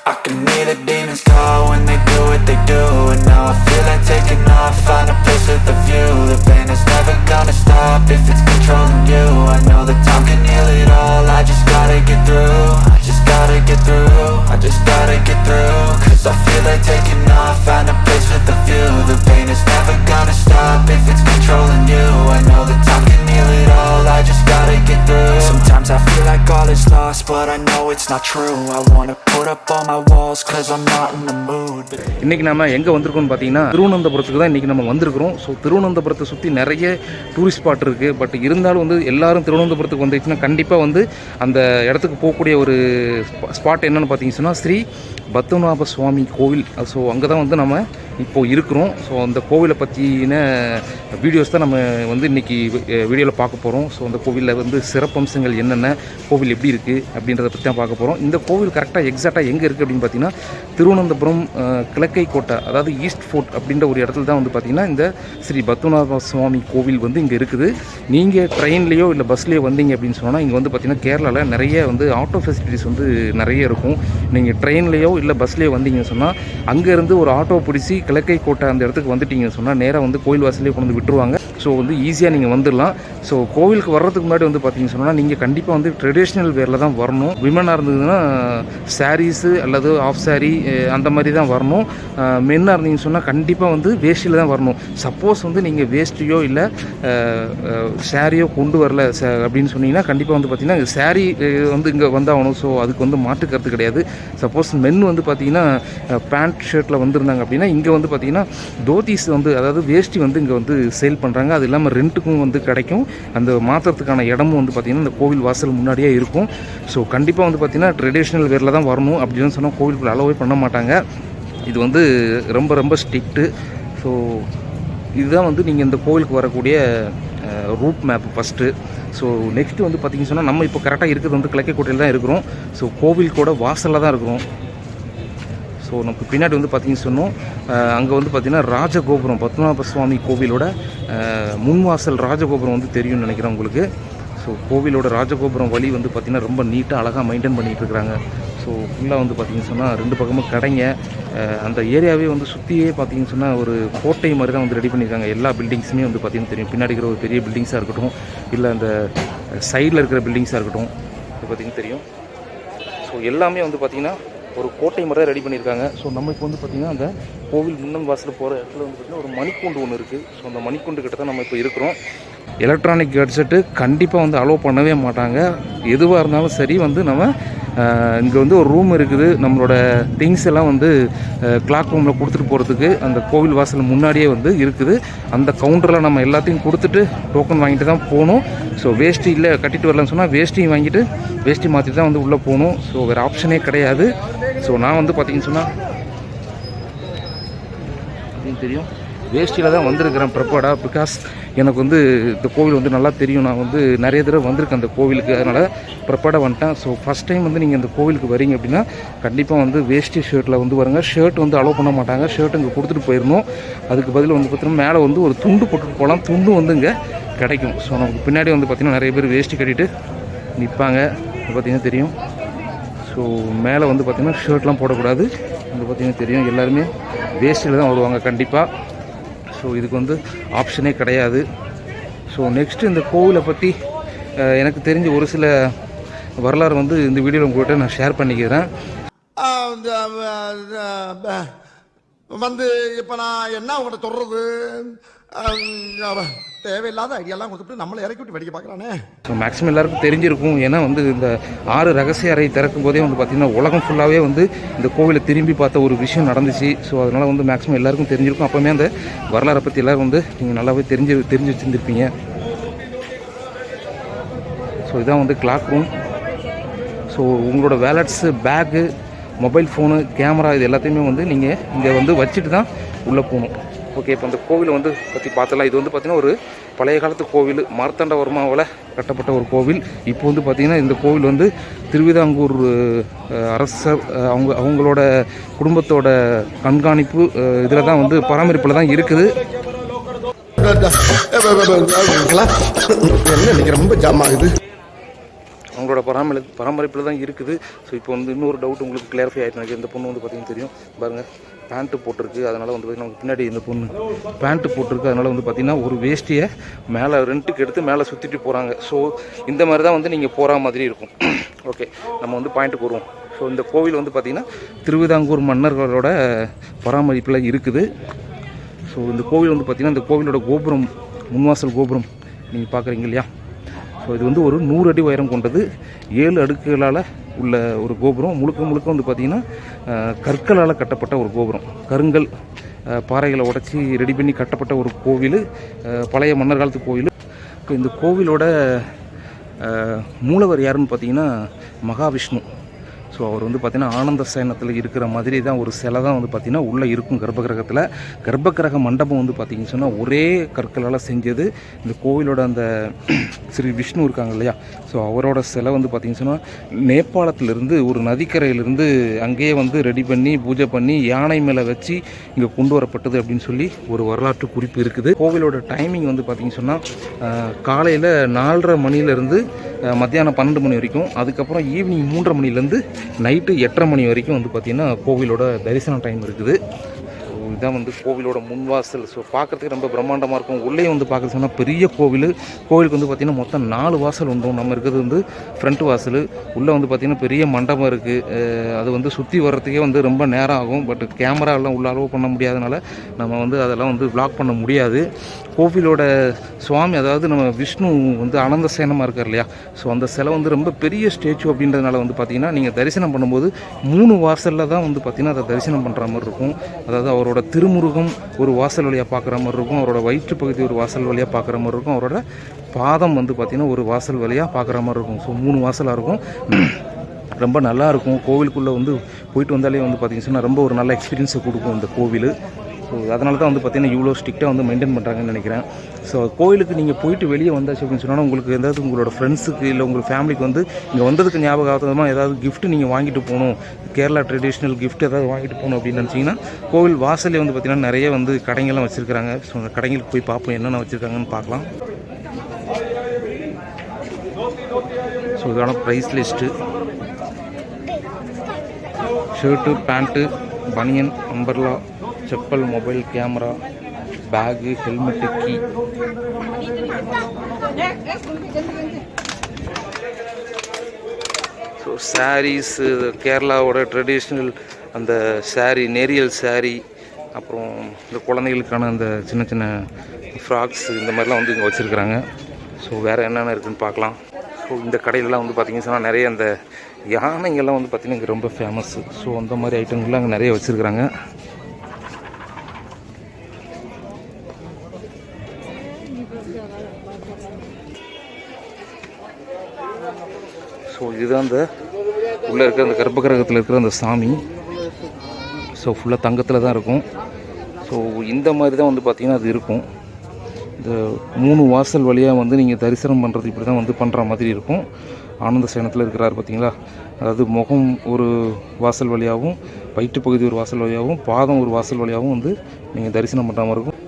I can hear the demons call when they do what they do. And now I feel like taking off, find a place with a view. The pain is never gonna stop if it's controlling you. I know that time can heal it all, I just gotta get through. I just gotta get through, I just gotta get through. Cause I feel like taking off, find a place with a view. The pain is never gonna stop if it's controlling you. I know that time can heal it all, I just gotta get through. Sometimes I feel like all is lost, but I know it's not true. I wanna put up all my walls cause I'm not in the mood. இன்றைக்கி நம்ம எங்கே வந்திருக்கோம்னு பார்த்தீங்கன்னா திருவனந்தபுரத்துக்கு தான் இன்றைக்கி நம்ம வந்திருக்கிறோம். So திருவனந்தபுரத்தை சுற்றி நிறைய டூரிஸ்ட் ஸ்பாட் இருக்குது. பட் இருந்தாலும் வந்து எல்லாரும் திருவனந்தபுரத்துக்கு வந்துச்சுன்னா கண்டிப்பாக வந்து அந்த இடத்துக்கு போகக்கூடிய ஒரு ஸ்பாட் என்னென்னு பார்த்தீங்கன்னா ஸ்ரீ பத்மநாப சுவாமி கோவில். ஸோ அங்கே தான் வந்து நம்ம இப்போது இருக்கிறோம். ஸோ அந்த கோவிலை பற்றின வீடியோஸ் தான் நம்ம வந்து இன்றைக்கி வீடியோவில் பார்க்க போகிறோம். ஸோ அந்த கோவிலில் வந்து சிறப்பம்சங்கள் என்னென்ன, கோவில் எப்படி இருக்குது அப்படின்றத பற்றி தான் பார்க்க போகிறோம். இந்த கோவில் கரெக்டாக எக்ஸாக்டாக எங்கே இருக்குது அப்படின்னு பார்த்தீங்கன்னா திருவனந்தபுரம் கிழக்கை கோட்டை, அதாவது ஈஸ்ட் ஃபோர்ட் அப்படின்ற ஒரு இடத்துல தான் வந்து பார்த்திங்கன்னா இந்த ஸ்ரீ பத்மநாப சுவாமி கோவில் வந்து இங்கே இருக்குது. நீங்கள் ட்ரெயின்லேயோ இல்லை பஸ்லேயோ வந்தீங்க அப்படின்னு சொன்னால் இங்கே வந்து பார்த்திங்கன்னா கேரளாவில் நிறைய வந்து ஆட்டோ ஃபெசிலிட்டிஸ் வந்து நிறைய இருக்கும். நீங்கள் ட்ரெயின்லேயோ இல்லை பஸ்லேயோ வந்தீங்கன்னு சொன்னால் அங்கேருந்து ஒரு ஆட்டோ பிடிச்சி கிழக்கை கோட்டை அந்த இடத்துக்கு வந்துட்டீங்கன்னு சொன்னால் நேராக வந்து கோவில் வாசலே கொண்டு வந்து விட்டுருவாங்க. ஸோ வந்து ஈஸியாக நீங்கள் வந்துடலாம். ஸோ கோவிலுக்கு வர்றதுக்கு முன்னாடி வந்து பார்த்தீங்கன்னு சொன்னால் நீங்கள் கண்டிப்பாக வந்து ட்ரெடிஷ்னல் வேரில் தான் வரணும். விமனாக இருந்ததுன்னா சாரீஸு அல்லது ஆஃப் சாரீ அந்த மாதிரி தான் வரணும். மென்னாக இருந்தீங்கன்னு சொன்னால் கண்டிப்பாக வந்து வேஷ்டியில் தான் வரணும். சப்போஸ் வந்து நீங்கள் வேஷ்டியோ இல்லை சாரியோ கொண்டு வரல அப்படின்னு சொன்னீங்கன்னா கண்டிப்பாக வந்து பார்த்திங்கன்னா சாரீ வந்து இங்கே வந்தாகணும். ஸோ அதுக்கு வந்து மாற்றுக்கிறது கிடையாது. சப்போஸ் மென் வந்து பார்த்திங்கன்னா பேண்ட் ஷர்ட்டில் வந்திருந்தாங்க அப்படின்னா இங்கே வந்து பார்த்திங்கன்னா தோத்திஸ் வந்து அதாவது வேஷ்டி வந்து இங்கே வந்து சேல் பண்ணுறாங்க. அது இல்லாமல் ரெண்ட்டுக்கும் வந்து கிடைக்கும். அந்த மாற்றுறதுக்கான இடமும் வந்து பார்த்திங்கன்னா இந்த கோவில் வாசல் முன்னாடியே இருக்கும். ஸோ கண்டிப்பாக வந்து பார்த்திங்கன்னா ட்ரெடிஷ்னல் வேரில் தான் வரணும் அப்படின்னு சொன்னால் கோவிலுக்குள்ள அலோவே பண்ண மாட்டாங்க. இது வந்து ரொம்ப ரொம்ப ஸ்ட்ரிக்ட்டு. ஸோ இதுதான் வந்து நீங்கள் இந்த கோவிலுக்கு வரக்கூடிய root map first. So next வந்து பார்த்திங்கன்னு சொன்னால் நம்ம இப்போ கரெக்டாக இருக்கிறது வந்து கிழக்கைக்கோட்டையில் தான் இருக்கிறோம். ஸோ கோவிலுக்கோட வாசலில் தான் இருக்கிறோம். ஸோ நமக்கு பின்னாடி வந்து பார்த்திங்கன்னு சொன்னோம் அங்கே வந்து பார்த்திங்கன்னா ராஜகோபுரம், பத்மநாப சுவாமி கோவிலோட முன்வாசல் ராஜகோபுரம் வந்து தெரியும்னு நினைக்கிறேன் உங்களுக்கு. ஸோ கோவிலோட ராஜகோபுரம் வழி வந்து பார்த்திங்கன்னா ரொம்ப நீட்டாக அழகாக மெயின்டைன் பண்ணிகிட்டு இருக்கிறாங்க. ஸோ ஃபுல்லாக வந்து பார்த்திங்கன்னு சொன்னால் ரெண்டு பக்கமும் கடைங்க, அந்த ஏரியாவே வந்து சுற்றியே பார்த்திங்கன்னு சொன்னால் ஒரு கோட்டை மாதிரி தான் வந்து ரெடி பண்ணியிருக்காங்க. எல்லா பில்டிங்ஸுமே வந்து பார்த்திங்கன்னா தெரியும். பின்னாடி இருக்கிற ஒரு பெரிய பில்டிங்ஸாக இருக்கட்டும், இல்லை அந்த சைடில் இருக்கிற பில்டிங்ஸாக இருக்கட்டும், இது பார்த்திங்கன்னா தெரியும். ஸோ எல்லாமே வந்து பார்த்திங்கன்னா ஒரு கோட்டை மாதிரி தான் ரெடி பண்ணியிருக்காங்க. ஸோ நம்ம இப்போ வந்து பார்த்திங்கன்னா அந்த கோவில் முன்னம் வாசல் போகிற இடத்துல வந்து பார்த்திங்கன்னா ஒரு மணிக்கூண்டு ஒன்று இருக்குது. ஸோ அந்த மணிக்கூண்டு கிட்ட தான் நம்ம இப்போ இருக்கிறோம். எலக்ட்ரானிக் கேட்ஜெட்டு கண்டிப்பாக வந்து அலோவ் பண்ணவே மாட்டாங்க. எதுவாக இருந்தாலும் சரி வந்து நம்ம இங்கே வந்து ஒரு ரூம் இருக்குது. நம்மளோட திங்ஸ் எல்லாம் வந்து கிளாக் ரூமில் கொடுத்துட்டு போகிறதுக்கு அந்த கோவில் வாசல் முன்னாடியே வந்து இருக்குது. அந்த கவுண்டரில் நம்ம எல்லாத்தையும் கொடுத்துட்டு டோக்கன் வாங்கிட்டு தான் போகணும். ஸோ வேஷ்டி இல்லை கட்டிட்டு வரலன்னு சொன்னால் வேஷ்டியும் வாங்கிட்டு வேஷ்டி மாற்றிட்டு தான் வந்து உள்ளே போகணும். ஸோ வேறு ஆப்ஷனே கிடையாது. ஸோ நான் வந்து பார்த்திங்கன்னு சொன்னால் அப்படின்னு தெரியும் வேஷ்டியில் தான் வந்திருக்கிறேன் ப்ரிப்பேர்டாக. பிகாஸ் எனக்கு வந்து இந்த கோவில் வந்து நல்லா தெரியும். நான் வந்து நிறைய தடவை வந்திருக்கேன் அந்த கோவிலுக்கு, அதனால் ப்ரிப்பேர்டாக வந்துட்டேன். ஸோ ஃபஸ்ட் டைம் வந்து நீங்கள் இந்த கோவிலுக்கு வரீங்க அப்படின்னா கண்டிப்பாக வந்து வேஷ்டி ஷர்ட்டில் வந்து வருங்க. ஷர்ட் வந்து அலோவ் பண்ண மாட்டாங்க. ஷர்ட் இங்கே கொடுத்துட்டு போயிடணும். அதுக்கு பதில் வந்து பார்த்திங்கன்னா மேலே வந்து ஒரு துண்டு போட்டுட்டு போகலாம். துண்டு வந்து இங்கே கிடைக்கும். ஸோ நமக்கு பின்னாடி வந்து பார்த்திங்கன்னா நிறைய பேர் வேஷ்டி கட்டிட்டு நிற்பாங்க. இது பார்த்திங்கன்னா தெரியும். ஸோ மேலே வந்து பார்த்திங்கன்னா ஷர்ட்லாம் போடக்கூடாது. இங்கே பார்த்திங்கன்னா தெரியும் எல்லாருமே வேஷ்டியில் தான் வருவாங்க கண்டிப்பாக. ஸோ இதுக்கு வந்து ஆப்ஷனே கிடையாது. ஸோ நெக்ஸ்ட்டு இந்த கோவிலை பற்றி எனக்கு தெரிஞ்ச ஒரு சில வரலாறு வந்து இந்த வீடியோவில் உங்கள்கிட்ட நான் ஷேர் பண்ணிக்கிறேன். வந்து இப்போ நான் என்ன உங்கள்கிட்ட சொல்கிறது, தேவையில்லாத ஐடியாலாம் கொடுத்துட்டு நம்மளை இறக்கி விட்டு வெடிக்க பார்க்குறானே. ஸோ மேக்ஸிமம் எல்லாருக்கும் தெரிஞ்சிருக்கும். ஏன்னா வந்து இந்த 6 ரகசிய அறை திறக்கும் போதே வந்து பார்த்திங்கன்னா உலகம் ஃபுல்லாகவே வந்து இந்த கோவிலை திரும்பி பார்த்த ஒரு விஷயம் நடந்துச்சு. ஸோ அதனால் வந்து மேக்ஸிமம் எல்லாருக்கும் தெரிஞ்சிருக்கும். அப்போவுமே அந்த வரலாறை பற்றி எல்லோரும் வந்து நீங்கள் நல்லாவே தெரிஞ்சு வச்சுருந்துருப்பீங்க. ஸோ இதான் வந்து கிளாக் ரூம். ஸோ உங்களோட வேலட்ஸு, பேக்கு, மொபைல் ஃபோனு, கேமரா இது எல்லாத்தையுமே வந்து நீங்கள் இங்கே வந்து வச்சுட்டு தான் உள்ளே போகணும். ஓகே, இப்போ அந்த கோவிலை வந்து பற்றி பார்த்தலாம். இது வந்து பார்த்திங்கன்னா ஒரு பழைய காலத்து கோவில், மார்த்தாண்டவர்மாவில் கட்டப்பட்ட ஒரு கோவில். இப்போ வந்து பார்த்திங்கன்னா இந்த கோவில் வந்து திருவிதாங்கூர் அரசர் அவங்களோட குடும்பத்தோட கண்காணிப்பு இதில் தான் வந்து பராமரிப்பில் தான் இருக்குது. ரொம்ப ஜாம் ஆகுது. அவங்களோட பராமரிப்பில் தான் இருக்குது. ஸோ இப்போ வந்து இன்னொரு டவுட் உங்களுக்கு கிளாரிஃபை ஆகிட்டு நினைக்கிறேன். இந்த பொண்ணு வந்து பார்த்திங்கன்னா தெரியும் பாருங்கள், பேண்ட்டு போட்டிருக்கு. அதனால் வந்து பார்த்திங்கன்னா நமக்கு பின்னாடி இந்த பொண்ணு பேண்ட்டு போட்டிருக்கு. அதனால் வந்து பார்த்திங்கன்னா ஒரு வேஷ்டியை மேலே ரெண்ட்டுக்கு எடுத்து மேலே சுற்றிட்டு போகிறாங்க. ஸோ இந்த மாதிரி தான் வந்து நீங்கள் போகிற மாதிரி இருக்கும். ஓகே, நம்ம வந்து பாயிண்ட்டுக்கு வருவோம். ஸோ இந்த கோவில் வந்து பார்த்திங்கன்னா திருவிதாங்கூர் மன்னர்களோட பராமரிப்பில் இருக்குது. ஸோ இந்த கோவில் வந்து பார்த்திங்கன்னா இந்த கோவிலோட கோபுரம், முன்வாசல் கோபுரம் நீங்கள் பார்க்குறீங்க இல்லையா? ஸோ இது வந்து ஒரு 100 அடி உயரம் கொண்டது, 7 அடுக்குகளால் உள்ள ஒரு கோபுரம். முழுக்க வந்து பார்த்திங்கன்னா கற்களால் கட்டப்பட்ட ஒரு கோபுரம். கருங்கல் பாறைகளை உடச்சி ரெடி பண்ணி கட்டப்பட்ட ஒரு கோவில், பழைய மன்னர் காலத்து கோவில். இந்த கோவிலோட மூலவர் யாருன்னு பார்த்தீங்கன்னா மகாவிஷ்ணு. ஸோ அவர் வந்து பார்த்திங்கன்னா ஆனந்த சயனத்தில் இருக்கிற மாதிரி தான் ஒரு சிலை தான் வந்து பார்த்திங்கன்னா உள்ளே இருக்கும் கர்ப்பகிரகத்தில். கர்ப்பகிரக மண்டபம் வந்து பார்த்திங்கன்னு சொன்னால் ஒரே கற்களால் செஞ்சது. இந்த கோவிலோட அந்த ஸ்ரீ விஷ்ணு இருக்காங்க இல்லையா, ஸோ அவரோட சிலை வந்து பார்த்திங்கன்னு சொன்னால் நேபாளத்திலிருந்து ஒரு நதிக்கரையிலிருந்து அங்கேயே வந்து ரெடி பண்ணி பூஜை பண்ணி யானை மேலே வச்சு இங்கே கொண்டு வரப்பட்டது அப்படின்னு சொல்லி ஒரு வரலாற்று குறிப்பு இருக்குது. கோவிலோட டைமிங் வந்து பார்த்திங்கன்னு சொன்னால் காலையில் 4:30 மணிலேருந்து மத்தியானம் 12 மணி வரைக்கும், அதுக்கப்புறம் ஈவினிங் 3:30 மணிலேருந்து நைட்டு 8:30 மணி வரைக்கும் வந்து பார்த்திங்கன்னா கோவிலோட தரிசனம் டைம் இருக்குது. ஸோ இதுதான் வந்து கோவிலோட முன்வாசல். ஸோ பார்க்குறதுக்கு ரொம்ப பிரம்மாண்டமாக இருக்கும். உள்ளே வந்து பார்க்க சொன்னால் பெரிய கோவிலுக்கு வந்து பார்த்திங்கன்னா மொத்தம் 4 வாசல் உண்டு. நம்ம இருக்கிறது வந்து ஃப்ரண்ட் வாசல். உள்ளே வந்து பார்த்திங்கன்னா பெரிய மண்டபம் இருக்குது. அது வந்து சுற்றி வர்றதுக்கே வந்து ரொம்ப நேரம் ஆகும். பட் கேமராலாம் உள்ள அலோவ் பண்ண முடியாதனால நம்ம வந்து அதெல்லாம் வந்து வ்ளாக் பண்ண முடியாது. கோவிலோட சுவாமி, அதாவது நம்ம விஷ்ணு வந்து ஆனந்த சேனமாக இருக்கார் இல்லையா, ஸோ அந்த சிலை வந்து ரொம்ப பெரிய ஸ்டேச்சு அப்படின்றதுனால வந்து பார்த்திங்கன்னா நீங்கள் தரிசனம் பண்ணும்போது 3 வாசலில் தான் வந்து பார்த்திங்கன்னா அதை தரிசனம் பண்ணுற மாதிரி இருக்கும். அதாவது அவரோட திருமுருகம் ஒரு வாசல் வழியாக பார்க்குற மாதிரி இருக்கும், அவரோட வயிற்று பகுதி ஒரு வாசல் வழியாக பார்க்குற மாதிரி இருக்கும், அவரோட பாதம் வந்து பார்த்திங்கன்னா ஒரு வாசல் வழியாக பார்க்குற மாதிரி இருக்கும். ஸோ 3 வாசலாக இருக்கும். ரொம்ப நல்லாயிருக்கும். கோவிலுக்குள்ளே வந்து போயிட்டு வந்தாலே வந்து பார்த்திங்கன்னா ரொம்ப ஒரு நல்ல எக்ஸ்பீரியன்ஸை கொடுக்கும் இந்த கோவில். ஸோ அதனால தான் வந்து பார்த்திங்கன்னா இவ்வளோ ஸ்ட்ரிக்டாக வந்து மெயின்டைன் பண்ணுறாங்கன்னு நினைக்கிறேன். ஸோ கோவிலுக்கு நீங்கள் போயிட்டு வெளியே வந்தாச்சு அப்படின்னு சொன்னால் உங்களுக்கு ஏதாவது உங்களோட ஃப்ரெண்ட்ஸுக்கு இல்லை உங்கள் ஃபேமிலிக்கு வந்து இங்கே வந்ததுக்கு ஞாபகார்த்தமாக ஏதாவது கிஃப்ட் நீங்கள் வாங்கிட்டு போகணும், கேரளா ட்ரெடிஷ்னல் கிஃப்ட் ஏதாவது வாங்கிட்டு போகணும் அப்படின்னு நினச்சிங்கன்னா கோவில் வாசலே வந்து பார்த்திங்கன்னா நிறைய வந்து கடைங்கள்லாம் வச்சுருக்காங்க. ஸோ அந்த கடைங்களுக்கு போய் பார்ப்போம் என்னென்ன வச்சுருக்காங்கன்னு பார்க்கலாம். ஸோ இதான ப்ரைஸ் லிஸ்ட்டு. ஷர்ட்டு, பேண்ட்டு, பனியன், umbrella, chappal, mobile, camera, bag, helmet, key. So saris, கேரளாவோட ட்ரெடிஷ்னல் அந்த சாரீ, நேரியல் சாரீ, அப்புறம் இந்த குழந்தைகளுக்கான அந்த சின்ன சின்ன ஃப்ராக்ஸ், இந்த மாதிரிலாம் வந்து இங்கே வச்சுருக்குறாங்க. ஸோ வேறு என்னென்ன இருக்குதுன்னு பார்க்கலாம். ஸோ இந்த கடையிலலாம் வந்து பார்த்திங்கன்னு சொன்னால் நிறைய அந்த யானைங்கள்லாம் வந்து பார்த்திங்கன்னா இங்கே ரொம்ப ஃபேமஸ்ஸு. ஸோ அந்த மாதிரி ஐட்டங்கள்லாம் அங்கே நிறைய வச்சுருக்குறாங்க. ஸோ இதுதான் அந்த உள்ளே இருக்கிற அந்த கர்ப்பகிரகத்தில் இருக்கிற அந்த சாமி. ஸோ ஃபுல்லாக தங்கத்தில் தான் இருக்கும். ஸோ இந்த மாதிரி தான் வந்து பார்த்திங்கன்னா அது இருக்கும். இந்த 3 வாசல் வழியாக வந்து நீங்கள் தரிசனம் பண்ணுறது இப்படி தான் வந்து பண்ணுற மாதிரி இருக்கும். ஆனந்த சேனத்தில் இருக்கிறார் பார்த்தீங்களா, அதாவது முகம் ஒரு வாசல் வழியாகவும், வயிற்று பகுதி ஒரு வாசல் வழியாகவும், பாதம் ஒரு வாசல் வழியாகவும் வந்து நீங்கள் தரிசனம் பண்ணுற மாதிரி இருக்கும்.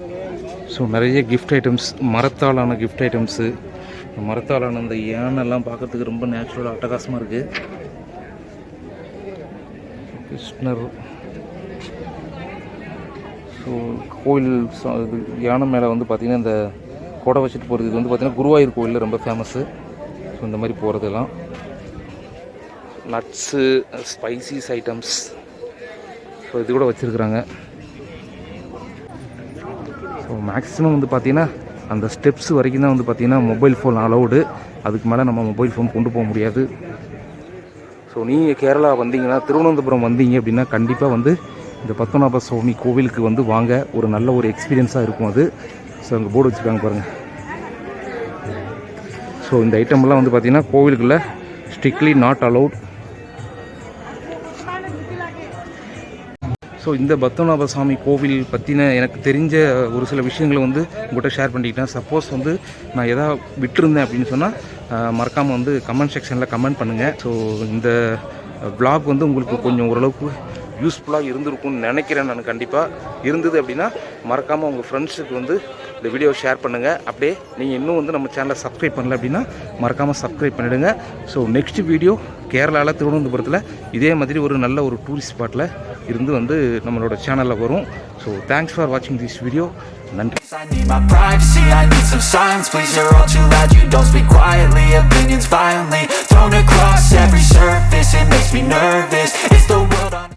ஸோ நிறைய கிஃப்ட் ஐட்டம்ஸ், மரத்தாலான கிஃப்ட் ஐட்டம்ஸு, மரத்தாலான அந்த யானைலாம் பார்க்குறதுக்கு ரொம்ப நேச்சுரலாக அட்டகாசமாக இருக்குது. கிருஷ்ணர். ஸோ கோயில் யானை மேலே வந்து பார்த்திங்கன்னா இந்த கொடை வச்சுட்டு போகிறது, இது வந்து பார்த்திங்கன்னா குருவாயூர் கோயிலில் ரொம்ப ஃபேமஸ்ஸு. ஸோ இந்த மாதிரி போகிறதெல்லாம் நட்ஸு, ஸ்பைசிஸ் ஐட்டம்ஸ், ஸோ இது கூட வச்சுருக்குறாங்க. ஸோ மேக்ஸிமம் வந்து பார்த்திங்கன்னா அந்த ஸ்டெப்ஸ் வரைக்கும் தான் வந்து பார்த்திங்கன்னா மொபைல் ஃபோன் அலௌடு. அதுக்கு மேலே நம்ம மொபைல் ஃபோன் கொண்டு போக முடியாது. ஸோ நீங்கள் கேரளா வந்தீங்கன்னா, திருவனந்தபுரம் வந்தீங்க அப்படின்னா கண்டிப்பாக வந்து இந்த பத்மநாப சுவாமி கோவிலுக்கு வந்து வாங்க. ஒரு நல்ல ஒரு எக்ஸ்பீரியன்ஸாக இருக்கும் அது. ஸோ அங்கே போர்டு வச்சுருக்காங்க பாருங்கள். ஸோ இந்த ஐட்டம்லாம் வந்து பார்த்திங்கன்னா கோவிலுக்குள்ளே ஸ்ட்ரிக்ட்லி நாட் அலௌட். ஸோ இந்த பத்மநாப சுவாமி கோவில் பற்றின எனக்கு தெரிஞ்ச ஒரு சில விஷயங்களை வந்து உங்கள்கிட்ட ஷேர் பண்ணிக்கிட்டேன். சப்போஸ் வந்து நான் எதாவது விட்டுருந்தேன் அப்படின்னு சொன்னால் மறக்காமல் வந்து கமெண்ட் செக்ஷனில் கமெண்ட் பண்ணுங்கள். ஸோ இந்த vlog வந்து உங்களுக்கு கொஞ்சம் ஓரளவுக்கு யூஸ்ஃபுல்லாக இருந்திருக்கும்னு நினைக்கிறேன். நான் கண்டிப்பாக இருந்தது அப்படின்னா மறக்காமல் உங்கள் ஃப்ரெண்ட்ஸுக்கு வந்து இந்த வீடியோவை ஷேர் பண்ணுங்கள். அப்படியே நீங்கள் இன்னும் வந்து நம்ம சேனலை சப்ஸ்கிரைப் பண்ணல அப்படின்னா மறக்காமல் சப்ஸ்கிரைப் பண்ணிவிடுங்க. ஸோ நெக்ஸ்ட் வீடியோ கேரளாவில் திருவனந்தபுரத்தில் இதே மாதிரி ஒரு நல்ல ஒரு டூரிஸ்ட் ஸ்பாட்டில் இருந்து வந்து நம்மளோட சேனலில் வரும். ஸோ தேங்க்ஸ் ஃபார் வாட்சிங் திஸ் வீடியோ. நன்றி. I need my privacy, I need some silence. Please, you're all too loud, you don't speak quietly. Opinions violently thrown across every surface, it makes me nervous.